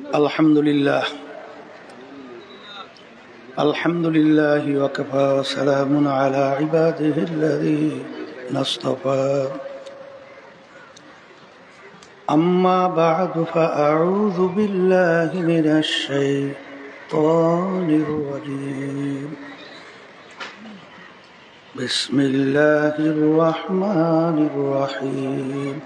الحمد لله الحمد لله وكفى وسلام على عباده الذين اصطفى أما بعد فأعوذ بالله من الشيطان الرجيم بسم الله الرحمن الرحيم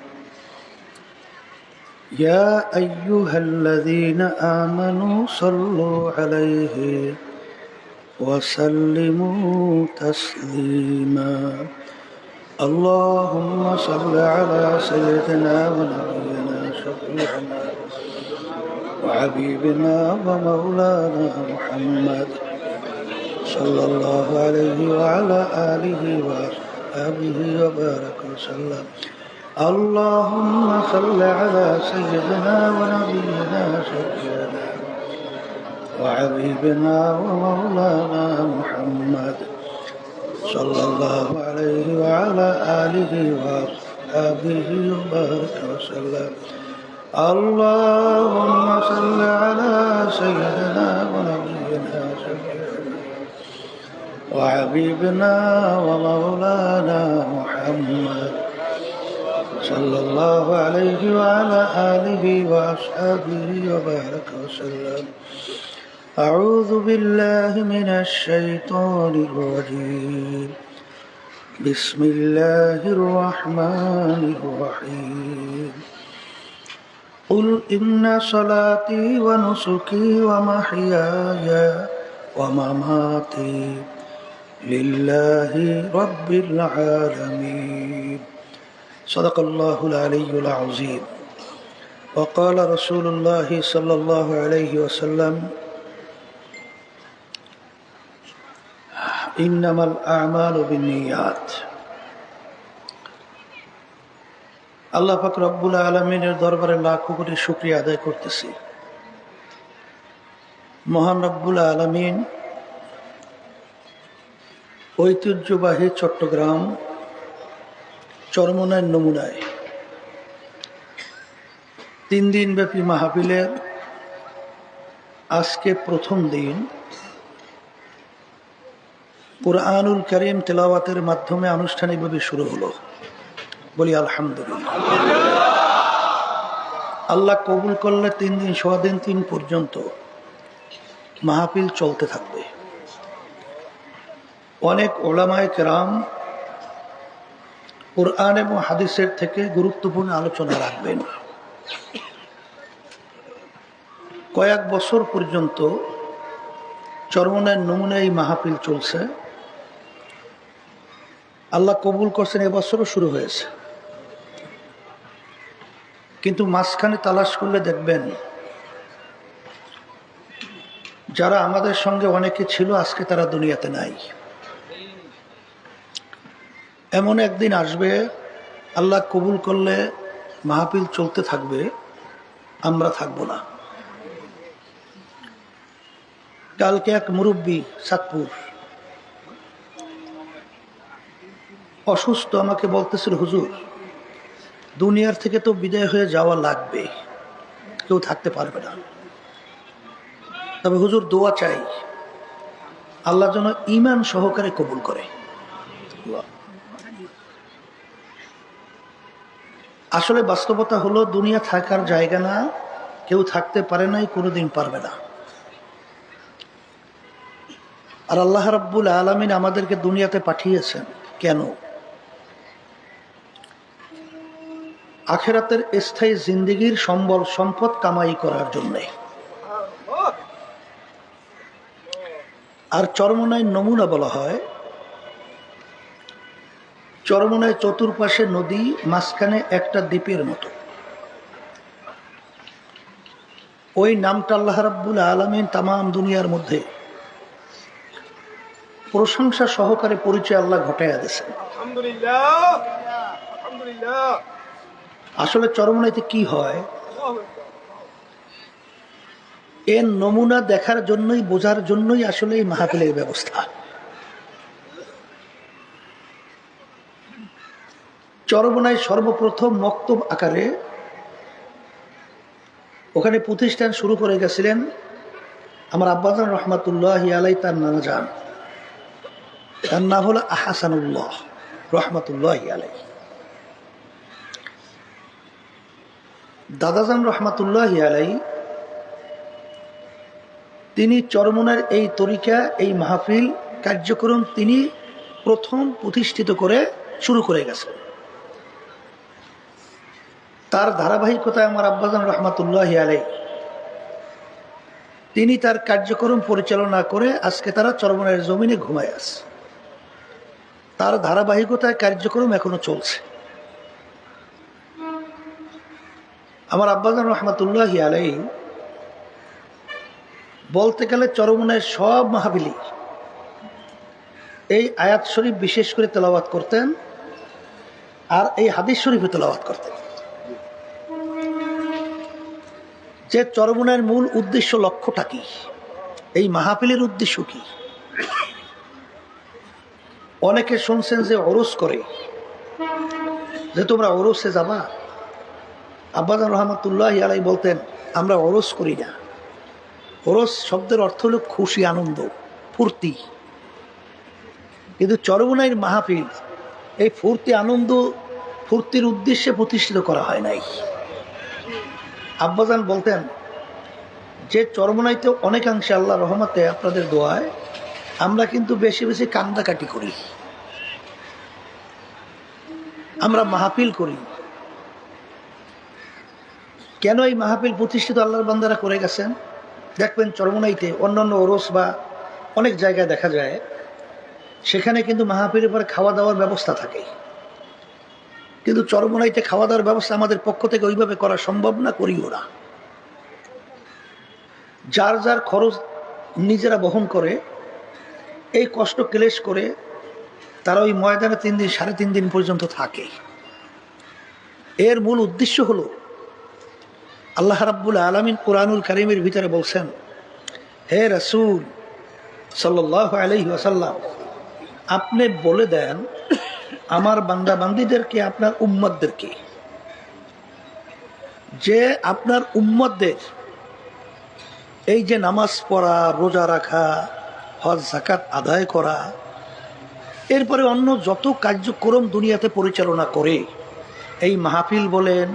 يا أيها الذين آمنوا صلوا عليه وسلموا تسليما اللهم صل على سيدنا ونبينا شفيعنا وحبيبنا ومولانا محمد صلى الله عليه وعلى آله وصحبه وبارك وسلم اللهم صل على سيدنا ونبينا شفيعنا وحبيبنا ومولانا محمد صلى الله عليه وعلى آله وصحبه وبارك وسلم اللهم صل على سيدنا ونبينا شفيعنا وحبيبنا ومولانا محمد صلى الله عليه وعلى آله وأصحابه وبارك وسلم أعوذ بالله من الشيطان الرجيم بسم الله الرحمن الرحيم قل إن صلاتي ونسكي ومحياي ومماتي لله رب العالمين صدق الله العلي العظيم وقال رسول الله صلى الله عليه وسلم إنما الأعمال بالنيات আল্লাহ পাক রব্বুল আলামিনের দরবারে লাখো কোটি শুকরিয়া আদায় করতেছি। মহান রব্বুল আলামিন ঐতিহ্যবাহী চট্টগ্রাম চরমনায় নমুনায় 3 দিন ব্যাপী মাহফিলের আজকে প্রথম দিন কুরআনুল কারীম তেলাওয়াতের মাধ্যমে আনুষ্ঠানিকভাবে শুরু হলো। বলি আলহামদুলিল্লাহ। আল্লাহ কবুল করলে 3 দিন সোয়া দিন 3 পর্যন্ত মাহফিল চলতে থাকবে। অনেক উলামায়ে কেরাম কুরআন এবং হাদিসের থেকে গুরুত্বপূর্ণ আলোচনা রাখবেন। কয়েক বছর পর্যন্ত চরমনায় নমুনায় মাহফিল চলছে। আল্লাহ কবুল করছেন, এবছরও শুরু হয়েছে। কিন্তু মাঝখানে তালাশ করলে দেখবেন যারা আমাদের সঙ্গে অনেকে ছিল আজকে তারা দুনিয়াতে নাই। এমন একদিন আসবে আল্লাহ কবুল করলে মাহফিল চলতে থাকবে, আমরা থাকব না। কালকে এক মুরব্বী চাঁদপুর অসুস্থ, আমাকে বলতেছিল, হুজুর দুনিয়ার থেকে তো বিদায় হয়ে যাওয়া লাগবে, কেউ থাকতে পারবে না, তবে হুজুর দোয়া চাই আল্লাহ যেন ঈমান সহকারে কবুল করে। আসলে বাস্তবতা হলো দুনিয়া থাকার জায়গা না, কেউ থাকতে পারে নাই, কোনোদিন পারবে না। আর আল্লাহ রাব্বুল আলামিন আমাদেরকে দুনিয়াতে পাঠিয়েছেন কেন? আখিরাতের স্থায়ী জিন্দেগির সম্বল সম্পদ কামাই করার জন্য। আর চরমনায় নমুনা বলা হয়। চরমনায় চতুর্পাশে নদী, মাঝখানে একটা দ্বীপের মতো। ওই নামটা আল্লাহ রাব্বুল আলামিন তামাম দুনিয়ার মধ্যে প্রশংসা সহকারে পরিচয় আল্লাহ ঘটাইয়া দিয়েছেন। আসলে চরমনাইতে কি হয়, এর নমুনা দেখার জন্যই, বোঝার জন্যই আসলে এই মাহফিলের ব্যবস্থা। চরমনায় সর্বপ্রথম মক্তব আকারে ওখানে প্রতিষ্ঠান শুরু করে গেছিলেন আমার আব্বাজান রহমাতুল্লাহি আলাই, তার নানা যান, তার নাম হলো আহসানুল্লাহ রহমাতুল্লাহি আলাই। দাদাজান রহমাতুল্লাহি আলাই তিনি চরমনার এই তরিকা, এই মাহফিল কার্যক্রম তিনি প্রথম প্রতিষ্ঠিত করে শুরু করে গেছেন। তার ধারাবাহিকতায় আমার আব্বাজান রহমাতুল্লাহি আলাই তিনি তার কার্যক্রম পরিচালনা করে আজকে তারা চরমনার জমিনে ঘুমায় আছে। তার ধারাবাহিকতায় কার্যক্রম এখনো চলছে। আমার আব্বাজান রহমাতুল্লাহি আলাই বলতে গেলে চরমনায় সব মাহফিলি এই আয়াত শরীফ বিশেষ করে তেলাওয়াত করতেন, আর এই হাদিস শরীফে তেলাওয়াত করতেন। যে চরমনার মূল উদ্দেশ্য, লক্ষ্যটা কি, এই মাহফিলের উদ্দেশ্য কি? অনেকে শুনছেন যে ওরস করে, যে তোমরা ওরসে যাবা। আব্বাজান রহমাতুল্লাহি আলাই বলতেন আমরা ওরস করি না। ওরস শব্দের অর্থ হলো খুশি, আনন্দ, ফুর্তি। কিন্তু চরমনাইয়ের মাহফিল এই ফুর্তি, আনন্দ, ফুর্তির উদ্দেশ্যে প্রতিষ্ঠিত করা হয় নাই। আব্বাজান বলতেন যে চরমনাইতে অনেকাংশে আল্লাহ রহমতে আপনাদের দোয়ায় আমরা কিন্তু বেশি বেশি কান্দাকাটি করি, আমরা মাহফিল করি। কেন এই মাহফিল প্রতিষ্ঠিত আল্লাহর বান্দারা করে গেছেন? দেখবেন চরমনাইতে অন্যান্য ওরস বা অনেক জায়গায় দেখা যায় সেখানে কিন্তু মাহফিলের পরে খাওয়া দাওয়ার ব্যবস্থা থাকে, কিন্তু চরমনাইতে খাওয়া দাওয়ার ব্যবস্থা আমাদের পক্ষ থেকে ওইভাবে করা সম্ভব না, করিও না। যার যার খরচ নিজেরা বহন করে, এই কষ্ট ক্লেশ করে তারা ওই ময়দানে 3 দিন 3.5 দিন পর্যন্ত থাকে। এর মূল উদ্দেশ্য হলো আল্লাহ রাব্বুল আলামিন কুরআনুল কারীমের ভিতরে বলছেন, হে রাসূল সাল্লাল্লাহু আলাইহি ওয়াসাল্লাম, আপনি বলে দেন আমার বান্দা বান্দীদেরকে, আপনার উম্মতদেরকে, যে আপনার উম্মতদের এই যে নামাজ পড়া, রোজা রাখা, হজ যাকাত আদায় করা, এরপরে অন্য যত কার্যক্রম দুনিয়াতে পরিচালনা করে, এই মাহফিল বলেন,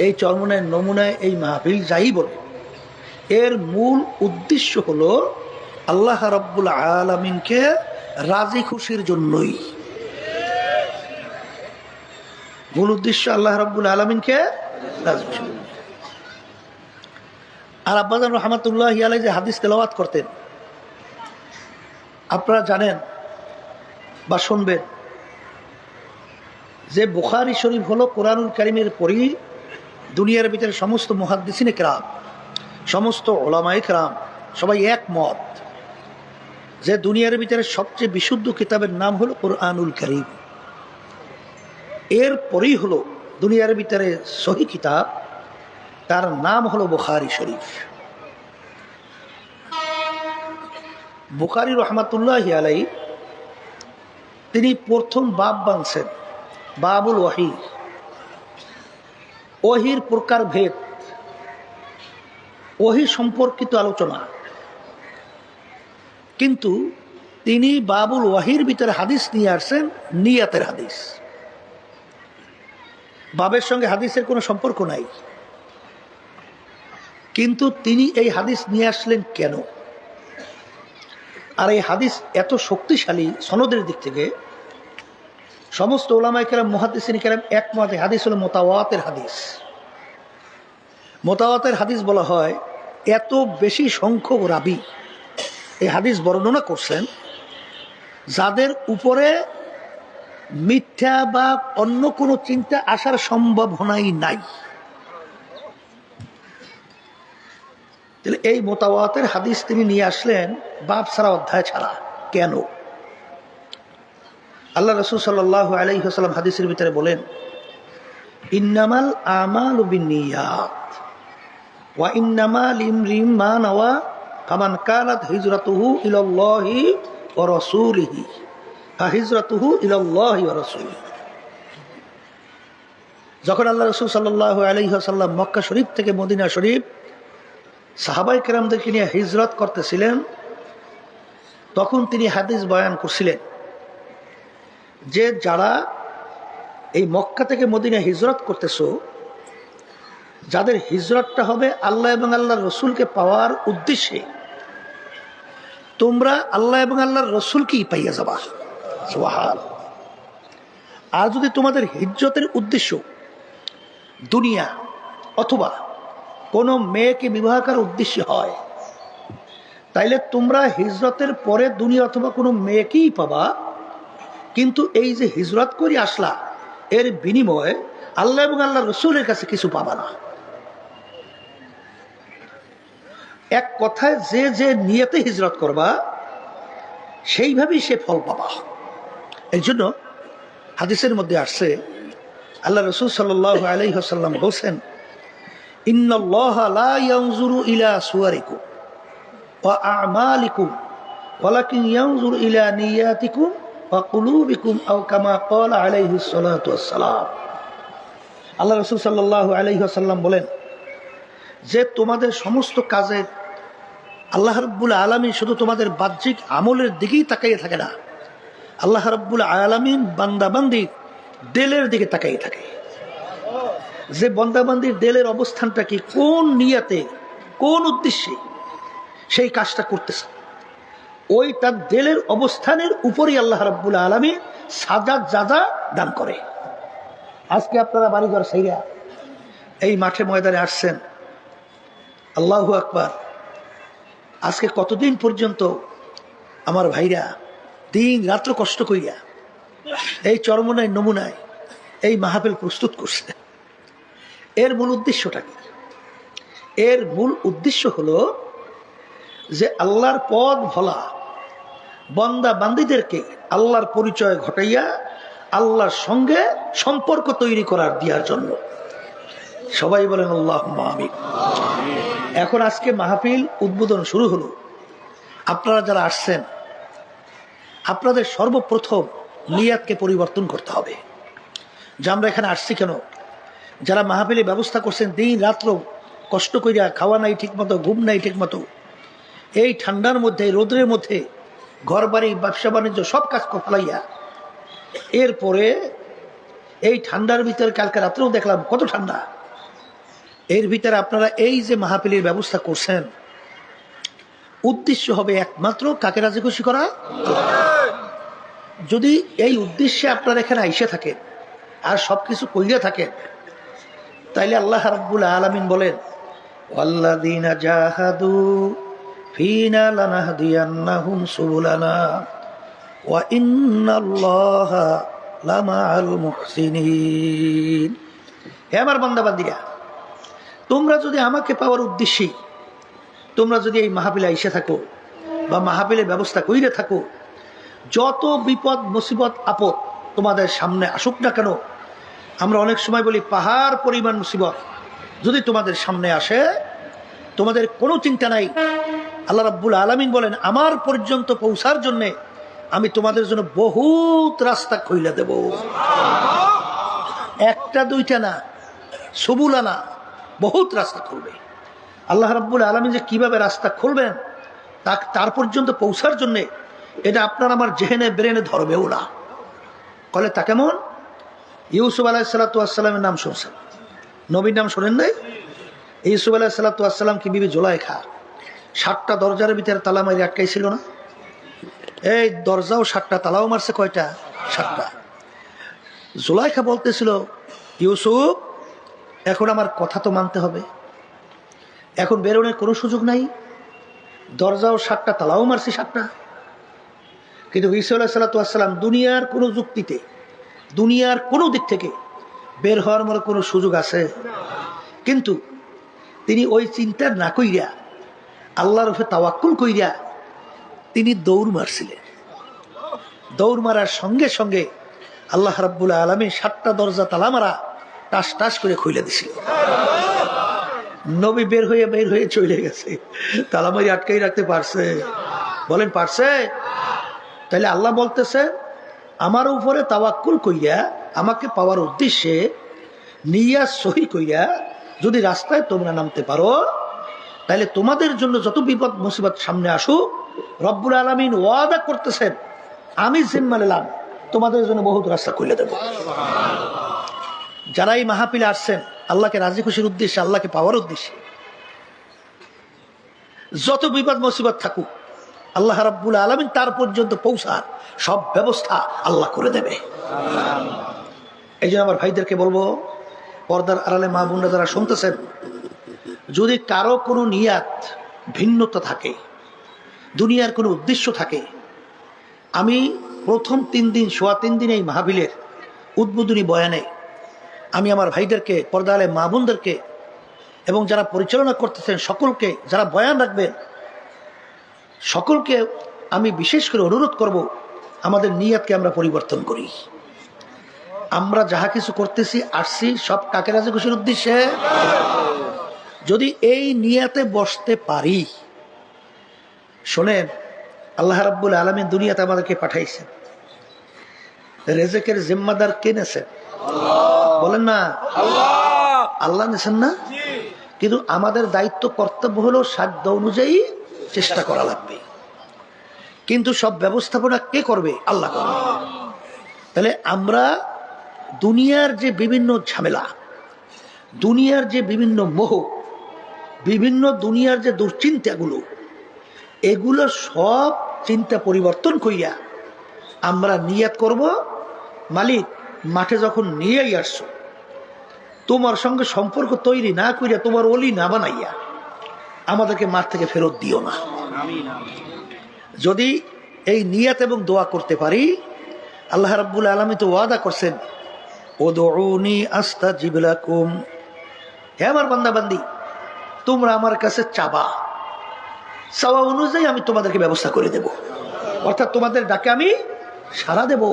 এই চরমনায় নমুনায় এই মাহফিল যাই বলে, এর মূল উদ্দেশ্য হলো আল্লাহ রাব্বুল আলামিনকে রাজি খুশির জন্যই। মূল উদ্দেশ্য আল্লাহ রাব্বুল আলামিনকে রাজি খুশির জন্য। আর আব্বাজান রহমাতুল্লাহি আলাইহি যে হাদিস তেলাওয়াত করতেন, আপনারা জানেন বা শুনবেন যে বুখারী শরীফ হলো কোরআনুল কারীমের পরই দুনিয়ার ভিতরে সমস্ত মুহাদ্দিসিনে কেরাম, সমস্ত উলামায়ে কেরাম সবাই একমত যে দুনিয়ার ভিতরে সবচেয়ে বিশুদ্ধ কিতাবের নাম হলো কোরআনুল কারীম। এর পরেই হলো দুনিয়ার ভিতরে সহি কিতাব, তার নাম হলো বুখারী শরীফ। বুখারী রহমাতুল্লাহি আলাইহি তিনি প্রথম বাব বানছেন, বাবুল ওয়াহি, ওহির প্রকার ভেদ, ওহি সম্পর্কিত আলোচনা। কিন্তু তিনি বাবুল ওয়াহির ভিতরে হাদিস নিয়ে আসছেন, নিয়াতের হাদিস। বাবের সঙ্গে হাদিসের কোনো সম্পর্ক নাই, কিন্তু তিনি এই হাদিস নিয়ে আসলেন কেন? আর এই হাদিস এত শক্তিশালী সনদের দিক থেকে সমস্ত উলামায়ে কেরাম, মুহাদ্দিসিন কেরাম একমত, হাদিস হলো মুতাওয়াতির হাদিস। মুতাওয়াতির হাদিস বলা হয় এত বেশি সংখ্যক রাবী এই হাদিস বর্ণনা করছেন যাদের উপরে মিথ্যা বা অন্য কোনো চিন্তা আসার সম্ভাবনাই নাই। তাহলে এই মুতাওয়াতির হাদিস তিনি নিয়ে আসলেন বাব ছাড়া, অধ্যায় ছাড়া। কেন? আল্লাহ রাসূল সাল্লাল্লাহু আলাইহি ওয়াসাল্লাম হাদিসের ভিতরে বলেন, ইন্নামাল আমালু বিন্নিয়াত ওয়া ইন্নামা লিমরিইম মা নাওয়া ফামান কানাত হিজরাতুহু ইলাল্লাহি ওয়া রাসূলিহি ফাহিজরাতুহু ইলাল্লাহি ওয়া রাসূলিহি। যখন আল্লাহ রসুল সাল্লাল্লাহু আলাইহি ওয়াসাল্লাম মক্কা শরীফ থেকে মদিনা শরীফ সাহাবাই কেরামদেরকে নিয়ে হিজরত করতেছিলেন, তখন তিনি হাদিস বয়ান করছিলেন যে যারা এই মক্কা থেকে মদিনা হিজরত করতেছো, যাদের হিজরতটা হবে আল্লাহ এবং আল্লাহর রসুলকে পাওয়ার উদ্দেশ্যে, তোমরা আল্লাহ এবং আল্লাহর রসুলকেই পাইয়া যাবা। সুবহান। আর যদি তোমাদের হিজরতের উদ্দেশ্য দুনিয়া অথবা কোনো মেয়েকে বিবাহ করার উদ্দেশ্য হয়, তাইলে তোমরা হিজরতের পরে দুনিয়া অথবা কোনো মেয়েকেই পাবা, কিন্তু এই যে হিজরত করে আসলা এর বিনিময়ে আল্লাহ এবং আল্লাহ রসুলের কাছে কিছু পাবা না। এক কথায় যে যে নিয়তে হিজরত করবা সেইভাবেই সে ফল পাবা। এই জন্য হাদিসের মধ্যে আসছে, আল্লাহ রসুল সাল্লাল্লাহু আলাইহি ওয়াসাল্লাম বলছেন, ইন্নাল্লাহা লা ইয়ানজুরু ইলা সুওয়ারিকুম ওয়া আমালিকুম ওয়ালাকিন ইয়ানজুরু ইলা নিয়াতিকুম ওয়া কুলুবিকুম আও কামা ক্বালা আলাইহিস সালাতু ওয়াস সালাম। আল্লাহ রসুল সাল্লাল্লাহু আলাইহি ওয়াসাল্লাম বলেন যে তোমাদের সমস্ত কাজের আল্লাহ রাব্বুল আলামিন শুধু তোমাদের বাহ্যিক আমলের দিকেই তাকাইয়ে থাকে না, আল্লাহ রাব্বুল আলামিন বান্দাবান্দির দিলের দিকে তাকাইয়ে থাকে। যে বান্দাবান্দির দিলের অবস্থানটা কি, কোন নিয়াতে কোন উদ্দেশ্যে সেই কাজটা করতেছে, ওই তার দিলের অবস্থানের উপরই আল্লাহ রাব্বুল আলামিন সাজা দান করে। আজকে আপনারা বাড়িঘর সাইরা এই মাঠে ময়দানে আসছেন, আল্লাহু আকবার। আজকে কতদিন পর্যন্ত আমার ভাইরা দিন রাত্র কষ্ট করিয়া এই চরমনায় নমুনায় এই মাহফিল প্রস্তুত করছে। এর মূল উদ্দেশ্যটা কি? এর মূল উদ্দেশ্য হলো যে আল্লাহর পথ ভোলা বান্দা বান্দীদেরকে আল্লাহর পরিচয় ঘটাইয়া আল্লাহর সঙ্গে সম্পর্ক তৈরি করার দেওয়ার জন্য। সবাই বলেন আল্লাহুম্মা আমিন। এখন আজকে মাহফিল উদ্বোধন শুরু হলো। আপনারা যারা আসছেন, আপনাদের সর্বপ্রথম নিয়াতকে পরিবর্তন করতে হবে যে আমরা এখানে আসছি কেন। যারা মাহফিলের ব্যবস্থা করছেন দিন রাত্র কষ্ট করিয়া, খাওয়া নাই ঠিক মতো, ঘুম নাই ঠিক মতো, এই ঠান্ডার মধ্যে রোদ্রের মধ্যে ঘর বাড়ি ব্যবসা বাণিজ্য সব কাজ ফেলাইয়া, এরপরে এই ঠান্ডার ভিতরে কালকে রাত্রেও দেখলাম কত ঠান্ডা, এর ভিতরে আপনারা এই যে মাহফিলের ব্যবস্থা করছেন, উদ্দেশ্য হবে একমাত্র কাকে রাজি খুশি করা। যদি এই উদ্দেশ্যে আপনারা এখানে আইসা থাকেন আর সবকিছু কইরা থাকেন, তাইলে আল্লাহ রাব্বুল আলামিন বলেন, ওয়াল্লাযীনা জাহাদু ফীনা লানাহদিয়ান্নাহুম সুবুলানা ওয়া ইন্নাল্লাহা লামাআল মুহসিনিন। হে আমার বান্দা বান্দীরা, তোমরা যদি আমাকে পাওয়ার উদ্দেশ্যে তোমরা যদি এই মাহফিলে আইসা থাকো বা মাহফিলের ব্যবস্থা কইরে থাকো, যত বিপদ মুসিবত আপদ তোমাদের সামনে আসুক না কেন, আমরা অনেক সময় বলি পাহাড় পরিমাণ মুসিবত যদি তোমাদের সামনে আসে, তোমাদের কোনো চিন্তা নাই। আল্লাহ রাব্বুল আলামিন বলেন, আমার পর্যন্ত পৌঁছার জন্যে আমি তোমাদের জন্য বহুত রাস্তা খুইলা দেব। একটা দুইটা না, সবুলা না, বহুত রাস্তা খুলবে। আল্লাহ রাব্বুল আলামিন যে কিভাবে রাস্তা খুলবেন তার পর্যন্ত পৌঁছার জন্যে, এটা আপনার আমার জেহেনে ব্রেনে ধরবেও না। কলে তা কেমন? ইউসুফ আলাইহিসসালামের নাম শুনছেন, নবীর নাম শোনেন নাই? ইউসুফ আলাইহিসসালাম কি বিবি জুলাইখা 7টা দরজার ভিতরে তালা মারি আটকাইছিল না? এই দরজাও 7টা, তালাও মারছে কয়টা? 7টা। জুলাইখা বলতেছিল, ইউসুফ এখন আমার কথা তো মানতে হবে, এখন বেরোনোর কোনো সুযোগ নাই, দরজাও 7টা, তালাও মারছি 7টা। কিন্তু ঈসা আলাইহিসসালাম দুনিয়ার কোনো যুক্তিতে, দুনিয়ার কোনো দিক থেকে বের হওয়ার মতো কোনো সুযোগ আছে? কিন্তু তিনি ওই চিন্তা না কইরা আল্লাহর উপরে তাওয়াক্কুল কইরা তিনি দৌড় মারছিলেন। দৌড় মারার সঙ্গে সঙ্গে আল্লাহ রাব্বুল আলামিন 7টা দরজা তালা মারা টাস টাস করে খুলে দিছিল। নবী বের হয়ে চলে গেছে, তালামারি আটকাই রাখতে পারছে? বলেন পারছে? তাহলে আল্লাহ বলতেছে, আমার উপরে তাওয়াক্কুল কইরা আমাকে পাওয়ার উদ্দেশ্যে নিয়াত সহি কইরা যদি রাস্তায় তোমরা নামতে পারো, তাহলে তোমাদের জন্য যত বিপদ মুসিবত সামনে আসুক, রব্বুল আলামিন ওয়াদা করতেছেন আমি জিম্মা নিলাম তোমাদের জন্য বহুত রাস্তা খুলে দেব। যারা এই মাহফিলে আসছেন আল্লাহকে রাজি খুশির উদ্দেশ্যে, আল্লাহকে পাওয়ার উদ্দেশ্যে, যত বিপদ মুসিবত থাকুক আল্লাহ রাব্বুল আলামিন তার পর্যন্ত পৌঁছার সব ব্যবস্থা আল্লাহ করে দেবে। এই জন্য আমার ভাইদেরকে বলবো, পর্দার আড়ালে মা বোনরা যারা শুনতেছেন, যদি কারো কোনো নিয়াত ভিন্নতা থাকে, দুনিয়ার কোনো উদ্দেশ্য থাকে, আমি প্রথম 3 দিন সোয়া 3 দিন এই মাহফিলের উদ্বোধনী বয়ানে আমি আমার ভাইদেরকে, পর্দা আড়ালে মা বোনদেরকে এবং যারা পরিচালনা করতেছেন সকলকে, যারা বয়ান রাখবেন সকলকে আমি বিশেষ করে অনুরোধ করব, আমাদের নিয়াতকে আমরা পরিবর্তন করি। আমরা যাহা কিছু করতেছি আসছি সব কাকে রাজি খুশির উদ্দেশ্যে। যদি এই নিয়াতে বসতে পারি, শোনেন আল্লাহ রাব্বুল আলামিন দুনিয়াতে আমাদেরকে পাঠাইছেন, রেজেকের জিম্মাদার কে নেছেন? বলেন না আল্লাহ নেছেন না? কিন্তু আমাদের দায়িত্ব কর্তব্য হলো সাধ্য অনুযায়ী চেষ্টা করা লাগবে। কিন্তু সব ব্যবস্থাপনা কে করবে? আল্লাহ করবে। তাহলে আমরা দুনিয়ার যে বিভিন্ন ঝামেলা, দুনিয়ার যে বিভিন্ন মোহ, বিভিন্ন দুনিয়ার যে দুশ্চিন্তাগুলো, এগুলো সব চিন্তা পরিবর্তন করিয়া আমরা নিয়াত করব, মালিক মাঠে যখন নিয়েই আসছো, তোমার সঙ্গে সম্পর্ক তৈরি না করিয়া, তোমার ওলি না বানাইয়া আমাদেরকে মাঠ থেকে ফেরত দিও না। যদি এই নিয়াত এবং দোয়া করতে পারি, আল্লাহ রাব্বুল আলামিন তো ওয়াদা করছেন, উদউনি আস্তাজিব লাকুম, হে আমার বান্দা বান্দি, তোমরা আমার কাছে চাবা, চাওয়া অনুযায়ী আমি তোমাদেরকে ব্যবস্থা করে দেব, অর্থাৎ তোমাদের ডাকে আমি সাড়া দেব।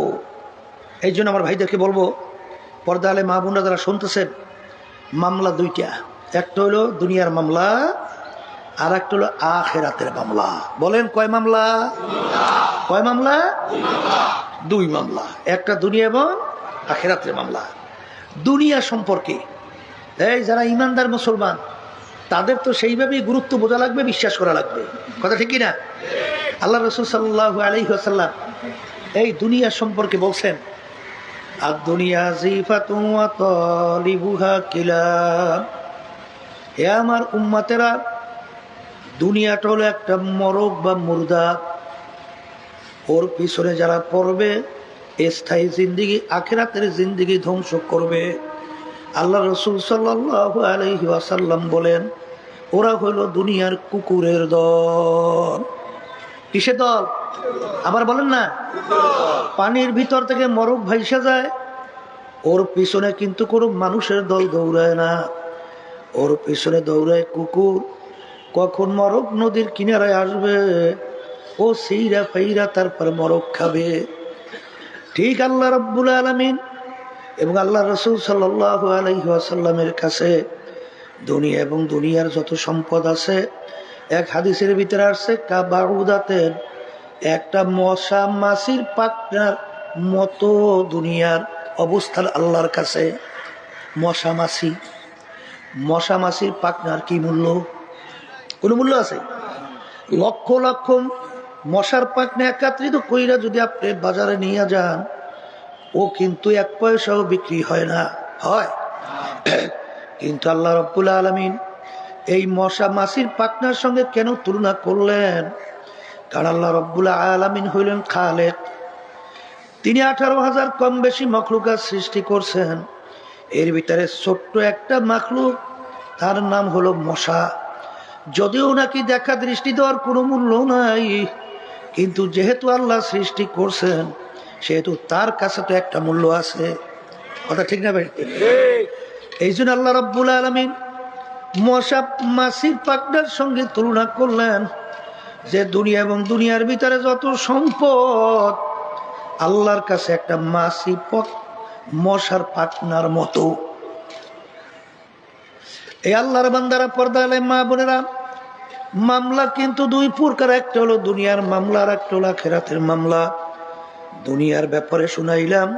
এই জন্য আমার ভাইদেরকে বলবো, পর্দা আলে মা বোনরা যারা শুনতেছেন, মামলা দুইটা, একটা হলো দুনিয়ার মামলা, আর একটা হলো আখিরাতের মামলা। বলেন কয় মামলা? কয় মামলা? 2 মামলা, একটা দুনিয়া এবং আখিরাতের মামলা। দুনিয়া সম্পর্কে এই যারা ইমানদার মুসলমান, তাদের তো সেইভাবেই গুরুত্ব বোঝা লাগবে, বিশ্বাস করা লাগবে। কথা ঠিক কিনা? আল্লাহ রাসূল সাল্লাল্লাহু আলাইহি ওয়াসাল্লাম এই দুনিয়া সম্পর্কে বলছেন, আর দুনিয়া জিফাতুন ওয়া তালিবুহা কিলাব, হে আমার উম্মতেরা, দুনিয়াটা হলো একটা মরক বা মুর্দা, ওর পিছনে যারা পড়বে স্থায়ী জিন্দিগি, আখিরাতের জিন্দিগি ধ্বংস করবে। আল্লাহ রাসূল সাল্লাল্লাহু আলাইহি ওয়াসাল্লাম বলেন, ওরা হলো দুনিয়ার কুকুরের দল। কিসের দল? আবার বলেন না। পানির ভিতর থেকে মরক ভাইসা যায়, ওর পিছনে কিন্তু কোনো মানুষের দল দৌড়ায় না, ওর পিছনে দৌড়ায় কুকুর। কখন মরক নদীর কিনারায় আসবে, ও সেইরা ফাইরা তারপর মরক খাবে। ঠিক আল্লাহ রাব্বুল আলামিন এবং আল্লাহ রাসূল সাল্লাল্লাহু আলাইহি ওয়াসাল্লামের কাছে দুনিয়া এবং দুনিয়ার যত সম্পদ আছে, এক হাদিসের ভিতরে আসছে, কাবাউদাতের, একটা মশা মাছির পাখনার মতো দুনিয়ার অবস্থান আল্লাহর কাছে। মশা মাছির পাখনার কি মূল্য? কোনো মূল্য আছে? লক্ষ লক্ষ মশার পাখনা একত্রিত কইরা যদি আপনি বাজারে নিয়ে যান, ও কিন্তু 1 পয়সাও বিক্রি হয় না। হয়? কিন্তু আল্লাহ রাব্বুল আলামিন এই মশা মাছির পাখনার সঙ্গে কেন তুলনা করলেন? কারণ আল্লাহ রাব্বুল আলামিন হইলেন খালেক। তিনি 18,000 কম বেশি মখলুকাত সৃষ্টি করছেন। এর ভিতরে ছোট্ট একটা মখলুক, তার নাম হলো মশা। যদিও নাকি দেখা দৃষ্টি দেওয়ার কোনো মূল্য নাই, কিন্তু যেহেতু আল্লাহ সৃষ্টি করছেন, সেহেতু তার কাছে তো একটা মূল্য আছে। কথা ঠিক না ভাই? এই জন্য আল্লাহ রাব্বুল আলামিন মশা মাছির পাখনার সঙ্গে তুলনা করলেন, যে দুনিয়া এবং দুনিয়ার ভিতরে যত সম্পদ, আল্লাহর কাছে একটা মাছি মশার পাখনার মতো। এই আল্লাহর বান্দারা, পর্দা আলে মা বোনেরা, মামলা কিন্তু 2 প্রকার, একটা হলো দুনিয়ার মামলা, আর একটা হলো আখিরাতের মামলা। দুনিয়ার ব্যাপারে শুনাইলাম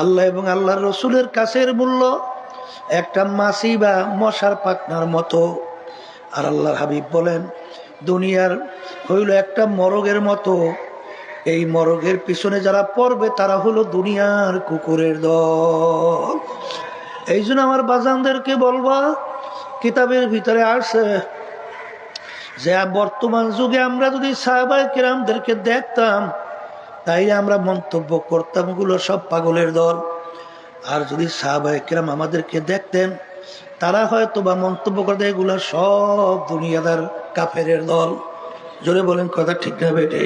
আল্লাহ এবং আল্লাহর রসুলের কাছের মূল্য, একটা মাছি বা মশার পাখনার মতো। আর আল্লাহর হাবিব বলেন দুনিয়ার হইল একটা মরগের মতো, এই মরগের পিছনে যারা পড়বে তারা হলো দুনিয়ার কুকুরের দল। এই জন্য আমার বাজানদেরকে বলবা, কিতাবের ভিতরে আসে যে বর্তমান যুগে আমরা যদি সাহাবায়ে কেরামদেরকে দেখতাম তাইলে আমরা মন্তব্য করতাম এগুলো সব পাগলের দল। আর যদি সাহাবায়ে কেরাম আমাদেরকে দেখতেন তারা হয়তো বা মন্তব্য করতে এগুলো সব দুনিয়াদার কাফেরের দল। জোরে বলেন কথা ঠিক না বেটে?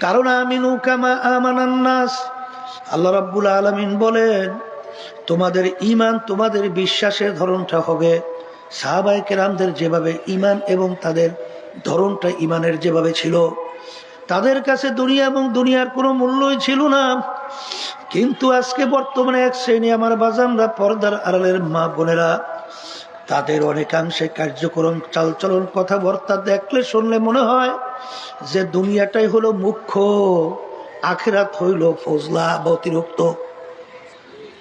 কারণ আমিনু কামা আমানান নাস, আল্লাহ রাব্বুল আলামিন বলেন তোমাদের ঈমান, তোমাদের বিশ্বাসের ধরনটা হবে সাহাবায়ে কেরামদের যেভাবে ঈমান এবং তাদের ধরনটা ঈমানের যেভাবে ছিল। তাদের কাছে দুনিয়া এবং দুনিয়ার কোনো মূল্যই ছিল না। কিন্তু আজকে বর্তমানে এক শ্রেণী আমার বাজানরা, পর্দার আড়ালের মা বোনেরা, তাদের অনেকাংশে কার্যক্রম, চালচলন, কথাবার্তা দেখলে শুনলে মনে হয় যে দুনিয়াটাই হলো মুখ্য, আখিরাত হইল ফজলা বা অতিরিক্ত।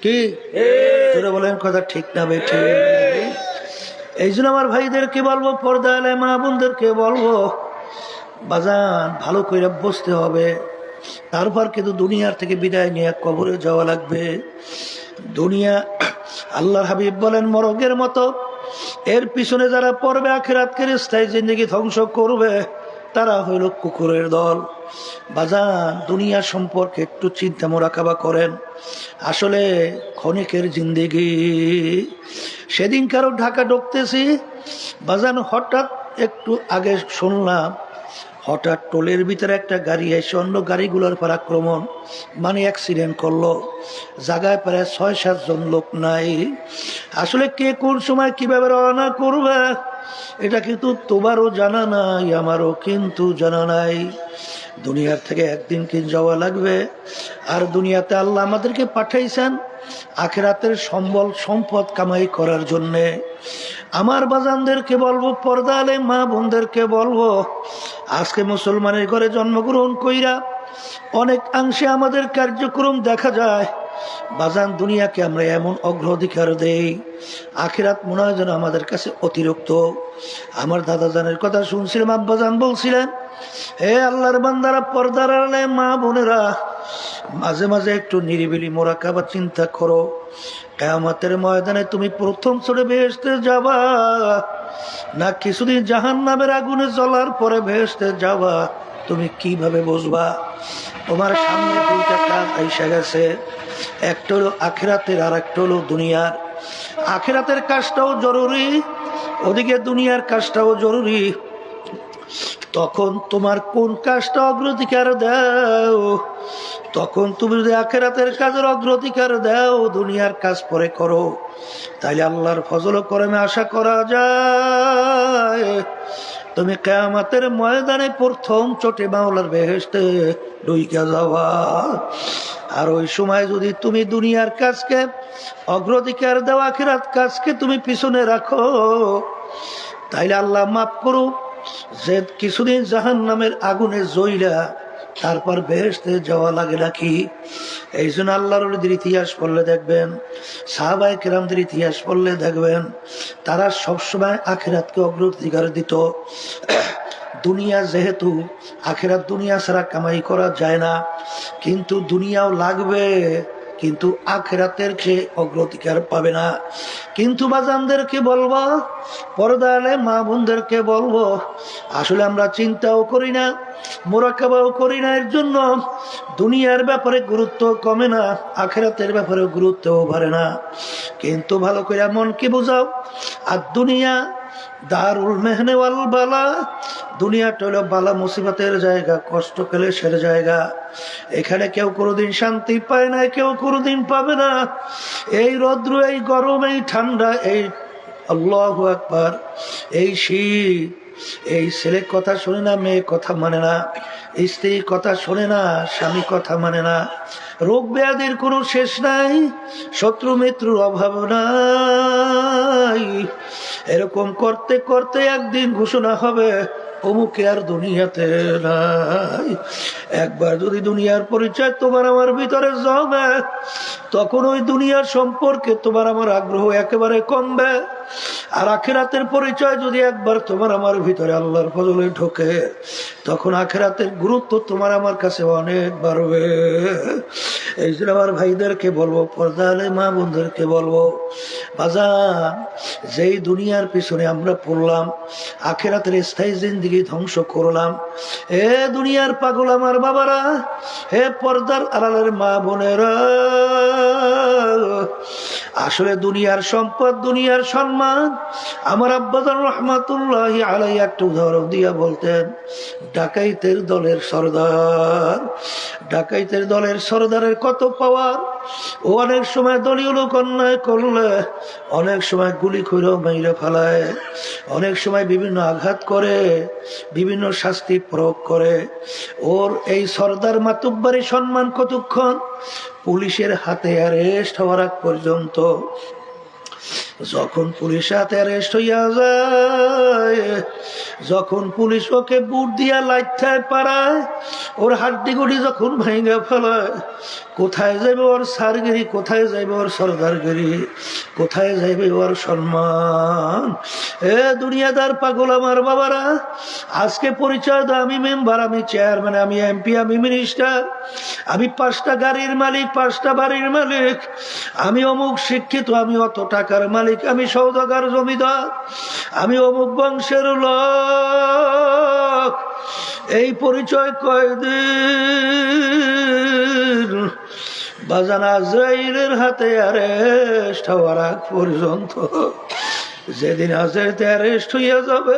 কি বলেন কথা ঠিক না বেঠে? এই জন্য আমার ভাইদেরকে বলবো, পর্দা আলে মা বোনদেরকে বলবো, বাজান ভালো করে বসতে হবে। তারপর কিন্তু দুনিয়ার থেকে বিদায় নিয়ে কবরে যাওয়া লাগবে। দুনিয়া আল্লাহর হাবিব বলেন মরগের মতো, এর পিছনে যারা পড়বে আখিরাতকে স্থায়ী জিন্দেগি ধ্বংস করবে তারা হইল কুকুরের দল। বাজান দুনিয়া সম্পর্কে একটু চিন্তা মোরাকাবা করেন। আসলে ক্ষণিকের জিন্দেগি। সেদিন কারো ঢাকা ঢুকতেছি বাজান, হঠাৎ একটু আগে শুনলাম হঠাৎ টোলের ভিতরে একটা গাড়ি এসে অন্য গাড়িগুলোর পর আক্রমণ, মানে অ্যাক্সিডেন্ট করলো। জায়গায় প্রায় ৬-৭ জন লোক নাই। আসলে কে কোন সময় কিভাবে রওনা করবে এটা কিন্তু তোমারও জানা নাই, আমারও কিন্তু জানা নাই। দুনিয়ার থেকে একদিন কিন্তু যাওয়া লাগবে। আর দুনিয়াতে আল্লাহ আমাদেরকে পাঠাইছেন আখিরাতের সম্বল সম্পদ কামাই করার জন্যে। আমার বাজানদেরকে বলবো, পর্দা আলে মা বোনদেরকে বলবো, আজকে মুসলমানের ঘরে জন্মগ্রহণ কইরা অনেক অংশে আমাদের কার্যক্রম দেখা যায় বাজান দুনিয়াকে আমরা এমন অগ্রাধিকার দেই, আখিরাত মনে হয় যেন আমাদের কাছে অতিরিক্ত। আমার দাদাজানের কথা শুনছিলাম, আব্বাজান বলছিলেন, হে আল্লাহর বান্দারা, পর্দার আড়ালে মা বোনেরা, মাঝে মাঝে একটু নিরিবিলি মোরাকাবা চিন্তা করো। কিয়ামতের ময়দানে তুমি প্রথম স্তরে বেহেশতে যাবা না কিছুদিন জাহান্নামের আগুনে জ্বলার পরে বেহেশতে যাবা, তুমি কিভাবে বুঝবা? তোমার সামনে দুইটা কাজ এসে গেছে, একটা হলো আখিরাতের আর একটা হলো দুনিয়ার। আখিরাতের কাজটাও জরুরি, ওদিকে দুনিয়ার কাজটাও জরুরি। তখন তোমার কোন কাজটা অগ্রাধিকার দাও? তখন তুমি যদি আখিরাতের কাজের অগ্রাধিকার দাও, দুনিয়ার কাজ পরে করো, তাইলে আল্লাহর ফজল ও করমে আশা করা যায় তুমি কিয়ামতের ময়দানে প্রথম চোটে মাওলার বেহেশতে ঢুইকা যাওয়া। আর ওই সময় যদি তুমি দুনিয়ার কাজকে অগ্রাধিকার দাও, আখিরাত কাজকে তুমি পিছনে রাখো, তাইলে আল্লাহ মাফ করুক যে কিছুদিন জাহান্নামের আগুনে জ্বইলা তারপর বেহেশতে যাওয়া লাগে নাকি। এই জন্য আল্লাহর ওলিদের ইতিহাস পড়লে দেখবেন, সাহাবায়ে কেরামদের ইতিহাস পড়লে দেখবেন, তারা সবসময় আখিরাতকে অগ্রাধিকার দিত। দুনিয়া যেহেতু, আখিরাত দুনিয়া ছাড়া কামাই করা যায় না, কিন্তু দুনিয়াও লাগবে, কিন্তু আখিরাতের চেয়ে অগ্রাধিকার পাবে না। কিন্তু বাজানদেরকে বলবো, পর্দা আলে মা বোনদেরকে বলবো, আসলে আমরা চিন্তাও করি না, মোরাকাবাও করি না, এর জন্য দুনিয়ার ব্যাপারে গুরুত্ব কমে না, আখিরাতের ব্যাপারে গুরুত্বও বাড়ে না। কিন্তু ভালো করে মনকে বোঝাও, আর দুনিয়া দারুল মেহনে ওয়াল বালা, দুনিয়াটা হলো বালা মুসিবতের জায়গা, কষ্ট ক্লেশের জায়গা। এখানে কেউ কোনোদিন শান্তি পায় না, কেউ কোনোদিন পাবে না। এই রৌদ্র, এই গরম, এই ঠান্ডা, এই আল্লাহু আকবার, এই শীত, এই ছেলে কথা শোনে না, মেয়ে কথা মানে না, স্ত্রী কথা শোনে না, স্বামী কথা মানে না, রোগ ব্যাধির কোনো শেষ নাই, শত্রু মিত্রুর অভাব নাই। এরকম করতে করতে একদিন ঘোষণা হবে অমুকে আর দুনিয়াতে নাই। একবার যদি দুনিয়ার পরিচয় তোমার আমার ভিতরে জমে, তখন ওই দুনিয়ার সম্পর্কে তোমার আমার আগ্রহ একেবারে কমবে। আর আখিরাতের পরিচয় যদি একবার তোমার আমার ভিতরে আল্লাহর ফজলে ঢোকে, তখন আখিরাতের গুরুত্ব তোমার আমার কাছে অনেক বাড়বে। এই জন্য আমার ভাইদেরকে বলবো, পর্দালে মা বোনদেরকে বলবো, বাজান, যেই দুনিয়ার পিছনে আমরা পড়লাম, আখিরাতের স্থায়ী জিন্দেগি ধ্বংস করলাম। এ দুনিয়ার পাগল আমার বাবারা, হে পর্দার আড়ালের মা বোনেরা, আসলে দুনিয়ার সম্পদ, দুনিয়ার সম্মান, আমার আব্বাজান রহমাতুল্লাহি আলাইহি একটা উদাহরণ দিয়া বলতেন, ডাকাইতের দলের সর্দার, ডাকাইতের দলের সর্দারের কত পাওয়ার। ও অনেক সময় দলীয় লোক অন্যায় করলে অনেক সময় গুলি করে মাইরে ফেলায়, অনেক সময় বিভিন্ন আঘাত করে, বিভিন্ন শাস্তি প্রয়োগ করে। ওর এই সর্দার মাতুব্বারি সম্মান কতক্ষণ? পুলিশের হাতে অ্যারেস্ট হওয়ার আগ পর্যন্ত। যখন পুলিশ হাতে অ্যারেস্ট হইয়া যায়, যখন পুলিশ ওকে বুট দিয়া লাইঠায় পাড়ায়, ওর হাড্ডি গুড়ি যখন ভাঙা ফেলায়, কোথায় যাবে ওর সারগিরি, কোথায় যাবে ওর সরদারগিরি, কোথায় যাবে ওর সম্মান? এ দুনিয়াদার পাগল আমার বাবারা, আজকে পরিচয় দাও, আমি মেম্বার, আমি চেয়ারম্যান, আমি এমপি, আমি মিনিস্টার, আমি 5টা গাড়ির মালিক, 5টা বাড়ির মালিক, আমি অমুক শিক্ষিত, আমি অত টাকার মালিক, আমি সওদাগর জমিদার, আমি অমুক বংশের লোক। এই পরিচয় কয়দিন? বাজান আজরাইলের হাতে অ্যারেস্ট হওয়ার আগ পর্যন্ত। যেদিন আজরাইতে অ্যারেস্ট হইয়া যাবে,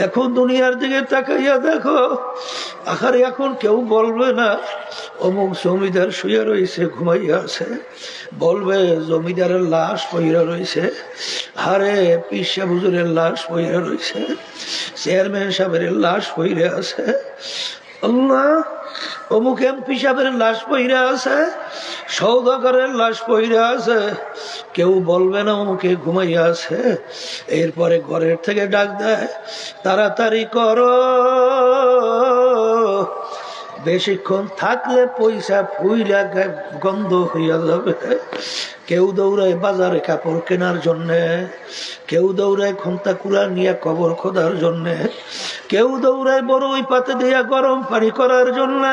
এখন দুনিয়ার দিকে তাকাইয়া দেখো, আখারে এখন কেউ বলবে না অমুক জমিদার শুয়ে রয়েছে, ঘুমাইয়া আছে, বলবে জমিদারের লাশ পইরা রয়েছে, হারে পীর সাহেব হুজুরের লাশ পইরা রয়েছে, চেয়ারম্যান সাহেবের লাশ পইরা আছে, আল্লাহ অমুক এমপি সাহেবের লাশ পইরা আছে, সওদাগরের লাশ পইরা আছে। কেউ বলবে না অমুকে ঘুমাইয়া আছে। এরপরে ঘরের থেকে ডাক দেয়, তাড়াতাড়ি করো, বেশিক্ষণ থাকলে পয়সা ফুইলা গন্ধ হইয়া যাবে। কেউ দৌড়ায় বাজারে কাপড় কেনার জন্যে, কেউ দৌড়ায় খন্তা কুড়া নিয়ে কবর খোদার জন্যে, কেউ দৌড়ায় বড়ই পাতে দিয়া গরম পানি করার জন্য।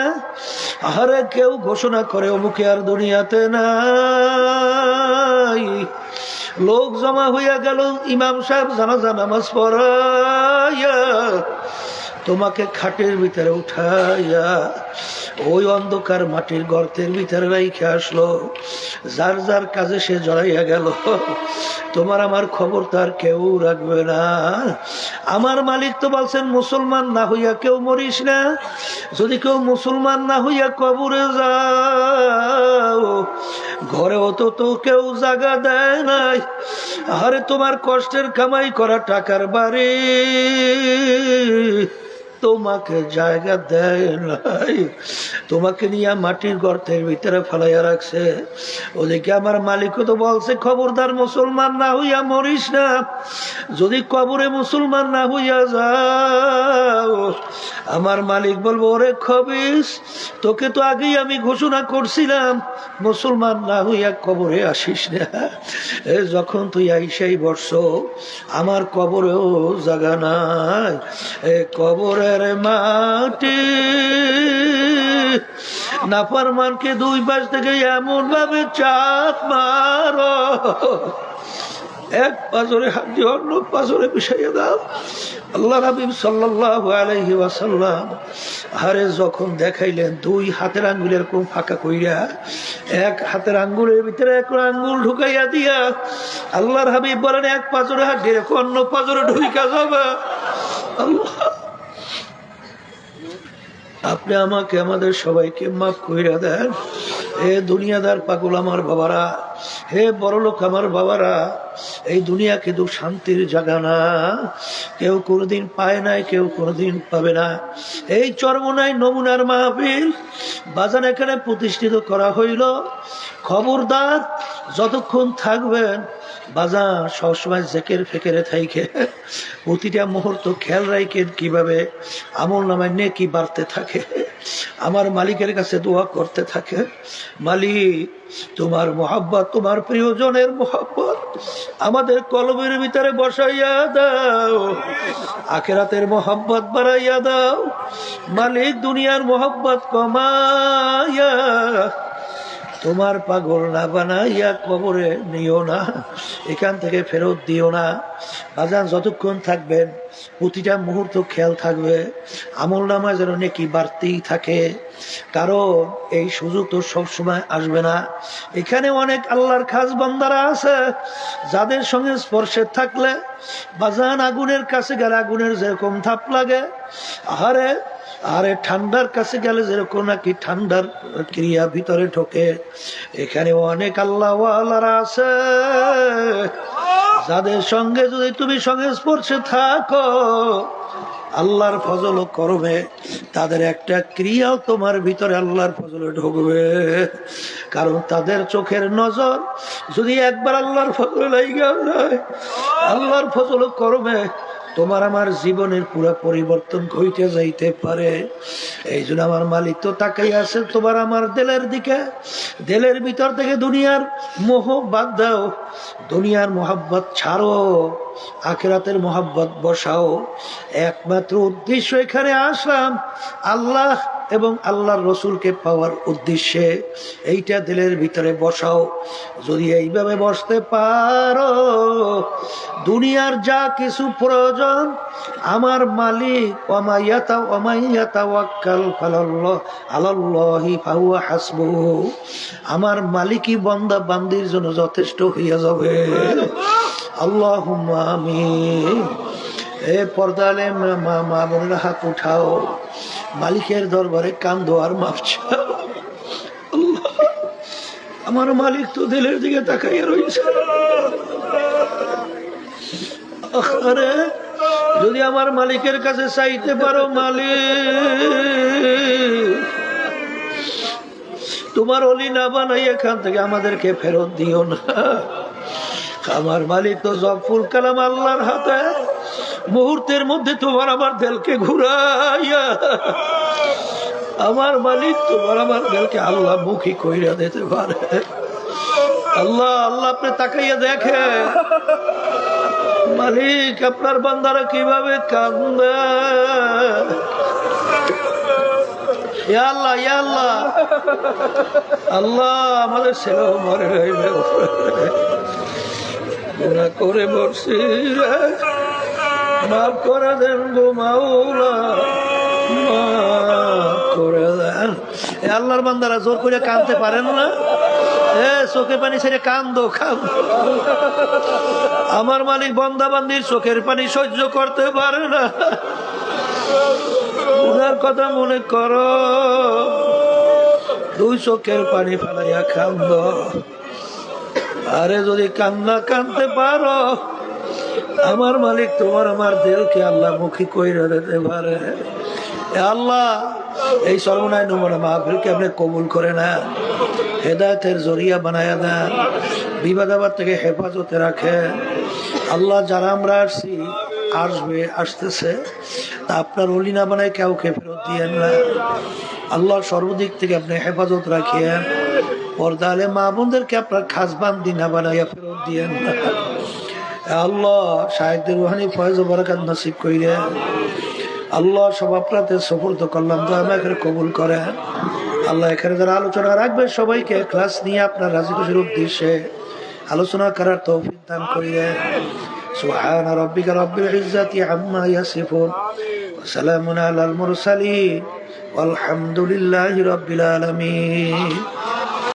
আরে কেউ ঘোষণা করে অমুকে আর দুনিয়াতে নাই। লোক জমা হইয়া গেল, ইমাম সাহেব জানাজা নামাজ পড়াইয়া তোমাকে খাটের ভিতরে উঠাইয়া ওই অন্ধকার মাটির গর্তের ভিতরে রাইখে আসলো। যার যার কাজে সে জড়াইয়া গেল। তোমার আমার খবর তার কেউ রাখবে না। আমার মালিক তো বলছেন, মুসলমান না হইয়া কেউ মরিস না। যদি কেউ মুসলমান না হইয়া কবরে যাও, ঘরেও তো কেউ জায়গা দেয় নাই। আরে তোমার কষ্টের কামাই করা টাকার বাড়ি তোমাকে জায়গা দেয় নাই, তোমাকে নিয়ে মাটির গর্তের ভিতরে ফেলাইয়া রাখছে। ওদিকে আমার মালিকও তো বলছে, খবরদার মুসলমান না হইয়া মরিস না। যদি কবরে মুসলমান না হইয়া যাও, আমার মালিক বলবো, ওরে খবিস, তোকে তো আগেই আমি ঘোষণা করছিলাম মুসলমান না হইয়া কবরে আসিস না। যখন তুই আইসাই বর্ষ, আমার কবরেও জায়গা নাই। কবরে মাটি নাফরমানকে দুই পাশ থেকে এমন ভাবে চাপ মারো, এক পাজরে হাড্ডি অন্য পাজরে মিশাইয়া দাও। আল্লাহ হাবিব সাল্লাল্লাহু আলাইহি ওয়াসাল্লাম আরে যখন দেখাইলেন, দুই হাতের আঙ্গুলের কোন ফাঁকা কইরা এক হাতের আঙ্গুলের ভিতরে এক আঙ্গুল ঢুকাইয়া দিয়া আল্লাহর হাবিব বলেন, এক পাজরে হাড্ডি রেখো, অন্য পাজরে ঢুইকা যাবে। আল্লাহ আপনি আমাকে, আমাদের সবাইকে মাফ কইরা দেন। হে দুনিয়াদার পাগল আমার বাবারা, হে বড়লোক আমার বাবারা, এই দুনিয়া কিন্তু শান্তির জায়গা না। কেউ কোনোদিন পায় নাই, কেউ কোনোদিন পাবে না। এই চরমনাই নমুনার মাহফিল বাজান এখানে প্রতিষ্ঠিত করা হইল। খবরদার, যতক্ষণ থাকবেন বাজার সবসময় জেকের ফেকেরে থাইকে প্রতিটা মুহূর্ত খেয়াল রাখেন কিভাবে আমল নামায় নেকি বাড়তে থাকে। আমার মালিকের কাছে দোয়া করতে থাকে, মালিক তোমার মোহাব্বত, তোমার প্রিয়জনের মোহাব্বত আমাদের কলবের ভিতরে বসাইয়া দাও, আখিরাতের মোহাব্বত বাড়াইয়া দাও। মালিক দুনিয়ার মোহাব্বত কমাইয়া তোমার পাগল না বানাইয়া কবরে নিও না, এখান থেকে ফেরত দিও না। বাজান যতক্ষণ থাকবেন প্রতিটা মুহূর্ত খেয়াল থাকবে আমল নামায় যেন নেকি বাড়তেই থাকে, কারণ এই সুযোগ তো সবসময় আসবে না। এখানে অনেক আল্লাহর খাস বান্দারা আছে যাদের সঙ্গে স্পর্শে থাকলে বাজান আগুনের কাছে গেলে আগুনের যেরকম তাপ লাগে, আহারে আরে ঠান্ডার কাছে গেলে যেরকম নাকি ঠান্ডার ক্রিয়া ভিতরে ঢোকে, এখানে অনেক আল্লাহওয়ালারা আছে যাদের সঙ্গে যদি তুমি সংস্পর্শে থাকো আল্লাহর ফজল করবে, তাদের একটা ক্রিয়াও তোমার ভিতরে আল্লাহর ফজলে ঢুকবে। কারণ তাদের চোখের নজর যদি একবার আল্লাহর ফজলে লাগিয়ে যায়, আল্লাহর ফজল করবে, তোমার আমার জীবনের পুরো পরিবর্তন হইতে যাইতে পারে। এই জন্য আমার মালিক তো তাকাই আছে তোমার আমার দিলের দিকে। দিলের ভিতর থেকে দুনিয়ার মোহ বাদ দাও, দুনিয়ার মোহাব্বত ছাড়ো, আখিরাতের মোহাব্বত বসাও। একমাত্র উদ্দেশ্য এখানে আসলাম আল্লাহ এবং আল্লাহর রসুলকে পাওয়ার উদ্দেশ্যে, এইটা দিলের ভিতরে বসাও। যদি এইভাবে বসতে পারো দুনিয়ার যা কিছু প্রয়োজন আমার মালিক আমার মালিকই বান্দা বান্দির জন্য যথেষ্ট হইয়া যাবে। আল্লাহুম্মা আমিন। এ পর্দালে মা বোনেরা হাত উঠাও, মালিকের দরবারে কান্দো আর মাফ চাও। আল্লাহ আমার মালিক তো দিলের দিকে তাকাইয়া রয়েছে। আরে যদি আমার মালিকের কাছে চাইতে পারো, মালিক তোমার অলি না বানাই এখান থেকে আমাদেরকে ফেরত দিও না। আমার মালিক তো জফুল কালাম আল্লাহর হাতে, মুহূর্তের মধ্যে তোমার আমার দিলকে ঘুরাইয়া আমার মালিক তোমার আমার দিলকে আল্লাহ মুখী কইরা দিতে পারে। আল্লাহ আল্লাহ আপনি তাকাইয়া দেখে মালিক আপনার বান্দারা কিভাবে কান্দে। ইয়া আল্লাহ ইয়া আল্লাহ, আল্লাহ আমাদের ছেলেও মরে রইবে, গুনাহ করে বসছি, মাফ করে দেন গো মাওলা, মাফ করে দেন। আল্লাহর বান্দারা জোর করে কাঁদতে পারেন না, চোখে পানি ছেড়ে কান্দো কান্দো। আমার মালিক বান্দা বান্দির চোখের পানি সহ্য করতে পারে না, গুনার কথা মনে করো, দুই চোখের পানি ফেলাইয়া কান্দো। আরে যদি কান্না কাঁদতে পারো আমার মালিক তোমার আমার দিলকে আল্লাহ মুখী কইরা দিতে পারে। আল্লাহ এই সর্বনায় নমুনা মাহফিলকে আপনি কবুল করে না, হেদায়েতের জরিয়া বানায়া দেন, বিবাদ আবার থেকে হেফাজতে রাখে। আল্লাহ যারা আমরা আসছি আসবে আসতেছে তা আপনার ওলি না বানায় কাউকে ফেরত দিয়েন না। আল্লাহ সর্বদিক থেকে আপনি হেফাজত রাখিয়েন। পর্দা আলে মা বোনদেরকে আপনার খাস বান্দি না বানাইয়া ফেরত দিয়েন না। আল্লাহ শাহেকদের রুহানি ফয়েজ ও বরকত নসিব কইরেন। আল্লাহ সব আপনাদের সফলতা করলাম, তো আমাকে কবুল করেন। আল্লাহ এখানে যারা আলোচনা রাখবে সবাইকে ক্লাস নিয়ে আপনার রাজি খুশির উদ্দেশ্যে আলোচনা করার তৌফিক দান করিলেন। সুবহান রাব্বিকা রাব্বিল ইজ্জাতি আম্মা ইয়াসিফুন ওয়া সালামুন আলাল মুরসালিন ওয়ালহামদুলিল্লাহি রাব্বিল আলামিন।